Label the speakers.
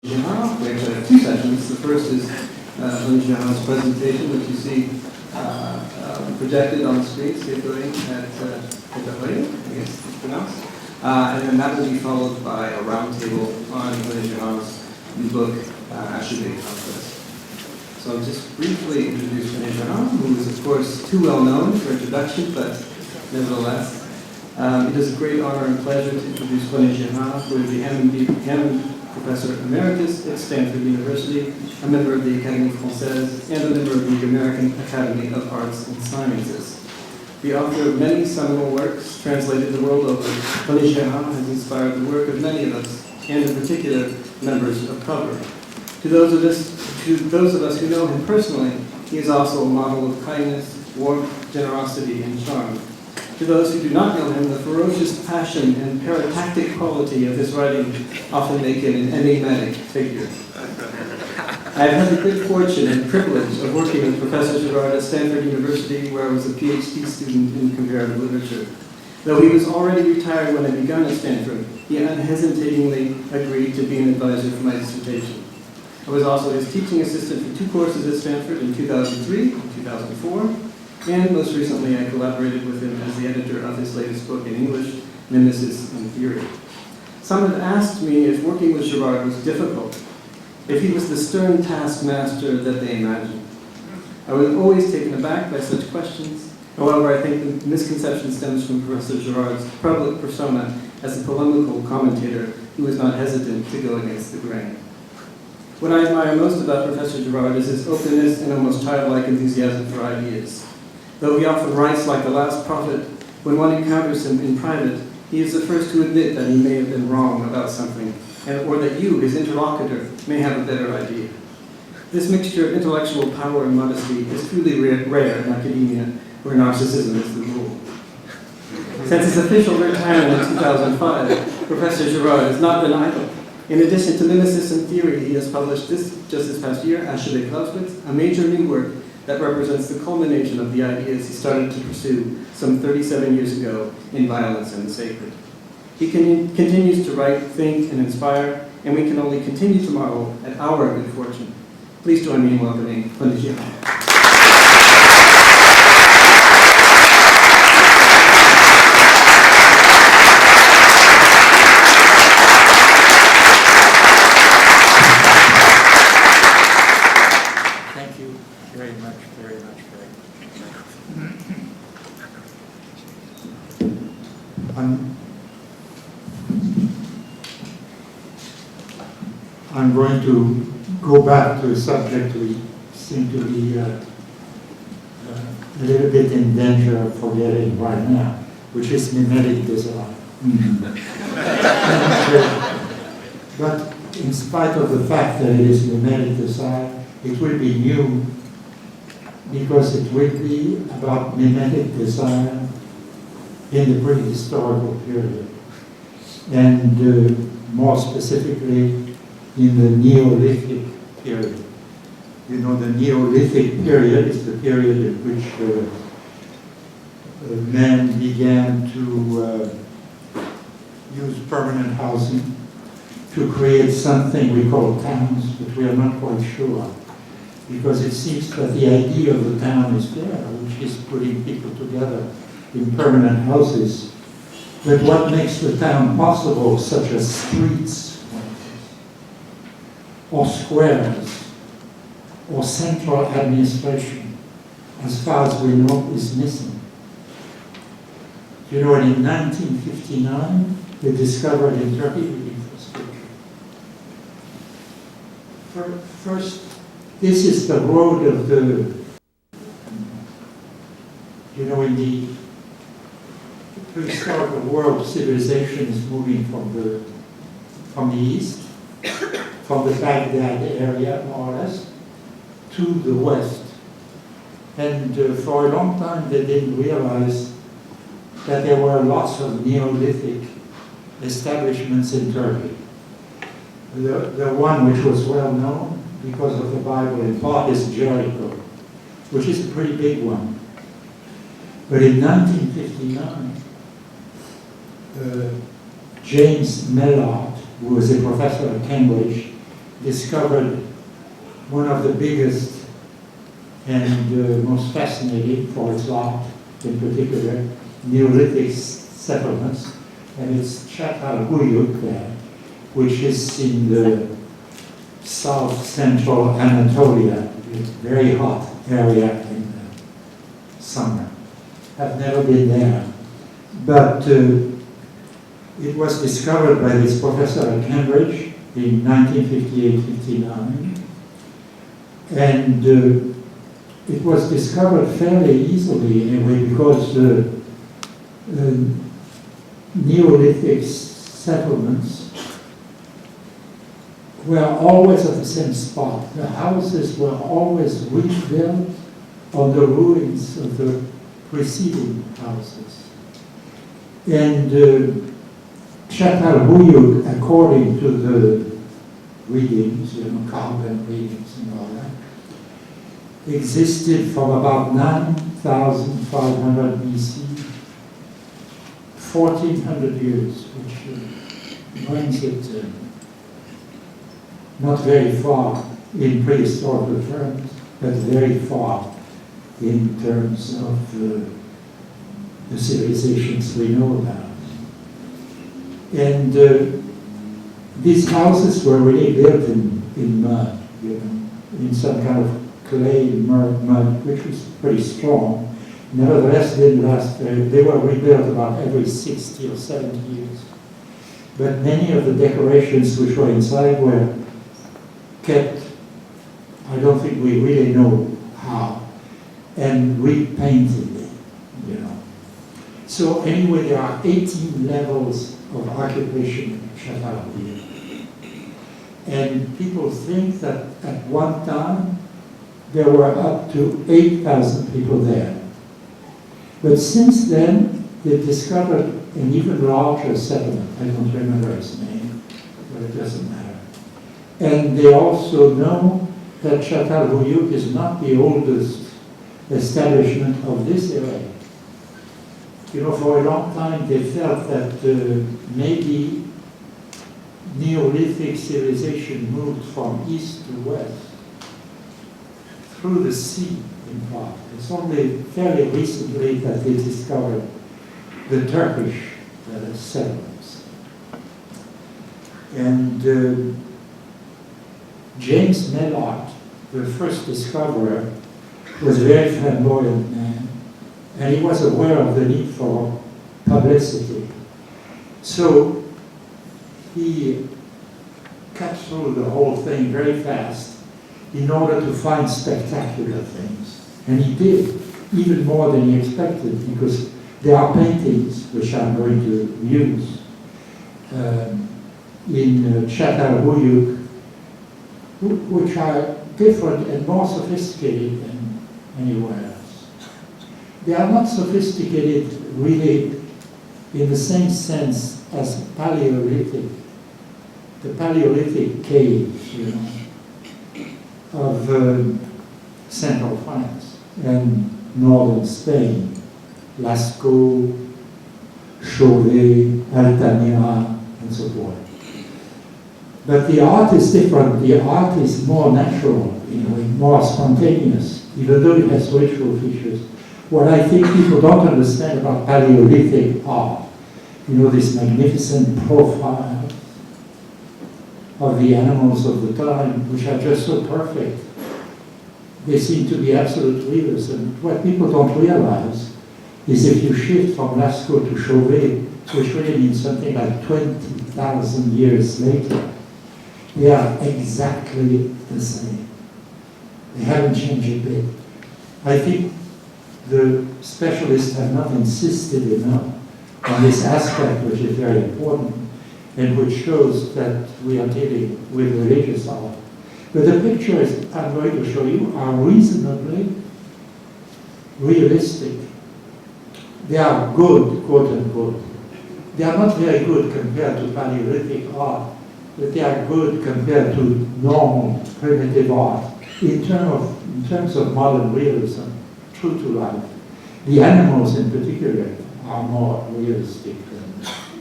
Speaker 1: Girard. We actually have two sessions. The first is René Girard's presentation, which you see projected on the screen, Scapegoating at Çatalhöyük, I guess it's pronounced. And then that will be followed by a roundtable on René Girard's new book, Scapegoating. So I'll just briefly introduce René Girard, who is of course too well known for introduction, but nevertheless, it is a great honor and pleasure to introduce René Girard, who is the Hammond Professor Emeritus at Stanford University, a member of the Académie Française, and a member of the American Academy of Arts and Sciences. The author of many seminal works translated the world over, René Girard has inspired the work of many of us, and in particular, members of Cover. To those of us who know him personally, he is also a model of kindness, warmth, generosity, and charm. To those who do not know him, the ferocious passion and paratactic quality of his writing often make him an enigmatic figure. I have had the good fortune and privilege of working with Professor Girard at Stanford University, where I was a PhD student in comparative literature. Though he was already retired when I began at Stanford, he unhesitatingly agreed to be an advisor for my dissertation. I was also his teaching assistant for 2 courses at Stanford in 2003 and 2004. And most recently, I collaborated with him as the editor of his latest book in English, Nemesis and Fury. Some have asked me if working with Girard was difficult, if he was the stern taskmaster that they imagined. I was always taken aback by such questions. However, I think the misconception stems from Professor Girard's public persona as a polemical commentator who is not hesitant to go against the grain. What I admire most about Professor Girard is his openness and almost childlike enthusiasm for ideas. Though he often writes like the last prophet, when one encounters him in private, he is the first to admit that he may have been wrong about something, or that you, his interlocutor, may have a better idea. This mixture of intellectual power and modesty is truly rare in academia, where narcissism is the rule. Since his official retirement in 2005, Professor Girard has not been idle. In addition to Nemesis and Theory, he has published just this past year, Scapegoating, a major new work that represents the culmination of the ideas he started to pursue some 37 years ago in Violence and the Sacred. He continues to write, think, and inspire, and we can only continue to marvel at our good fortune. Please join me in welcoming René Girard.
Speaker 2: I'm going to go back to a subject we seem to be a little bit in danger of forgetting right now, which is mimetic design. But in spite of the fact that it is mimetic design, it will be new because it will be about mimetic design in the prehistorical period, and more specifically in the Neolithic period. You know, the Neolithic period is the period in which men began to use permanent housing to create something we call towns, but we are not quite sure, because it seems that the idea of the town is there, which is putting people together in permanent houses. But what makes the town possible, such as streets, or squares, or central administration, as far as we know, is missing. You know, in 1959, they discovered in Turkey the infrastructure. First, this is the road of the, you know, in the prehistorical world, civilization is moving from the east, from the Baghdad area, more or less, to the west. And for a long time, they didn't realize that there were lots of Neolithic establishments in Turkey. The one which was well known because of the Bible in part is Jericho, which is a pretty big one. But in 1959, James Mellart, who was a professor at Cambridge, discovered one of the biggest and most fascinating for its art, in particular, Neolithic settlements, and it's Çatalhöyük there, which is in the south-central Anatolia, a very hot area in the summer. I've never been there, but it was discovered by this professor at Cambridge in 1958-59, and it was discovered fairly easily anyway because Neolithic settlements were always at the same spot. The houses were always rebuilt on the ruins of the preceding houses. And Çatalhöyük, according to the readings, carbon readings and all that, existed from about 9,500 BC, 1,400 years, which brings it not very far in prehistorical terms, but very far in terms of the civilizations we know about. And these houses were really built in mud, in some kind of clay mud, which was pretty strong. Nevertheless, didn't last they were rebuilt about every 60 or 70 years. But many of the decorations which were inside were kept, I don't think we really know how, and repainted, So anyway, there are 18 levels of occupation in Çatalhöyük. And people think that at one time there were up to 8,000 people there. But since then, they've discovered an even larger settlement. I don't remember its name, but it doesn't matter. And they also know that Çatalhöyük is not the oldest establishment of this area. For a long time they felt that maybe Neolithic civilization moved from east to west through the sea, in part. It's only fairly recently that they discovered the Turkish settlements. And James Mellart, the first discoverer, was a very flamboyant man, and he was aware of the need for publicity. So he cut through the whole thing very fast in order to find spectacular things. And he did, even more than he expected, because there are paintings which I'm going to use in Çatalhöyük, which are different and more sophisticated than anywhere else. They are not sophisticated really in the same sense as Paleolithic, the Paleolithic caves, of central France and northern Spain, Lascaux, Chauvet, Altamira, and so forth. But the art is different. The art is more natural, in a way, more spontaneous, even though it has ritual features. What I think people don't understand about Paleolithic art, this magnificent profile of the animals of the time, which are just so perfect. They seem to be absolute realism. What people don't realize is if you shift from Lascaux to Chauvet, which really means something like 20,000 years later, they are exactly the same. They haven't changed a bit. I think the specialists have not insisted enough on this aspect, which is very important, and which shows that we are dealing with religious art. But the pictures I'm going to show you are reasonably realistic. They are good, quote unquote. They are not very good compared to Paleolithic art, but they are good compared to normal primitive art in terms of modern realism, true to life. The animals in particular are more realistic.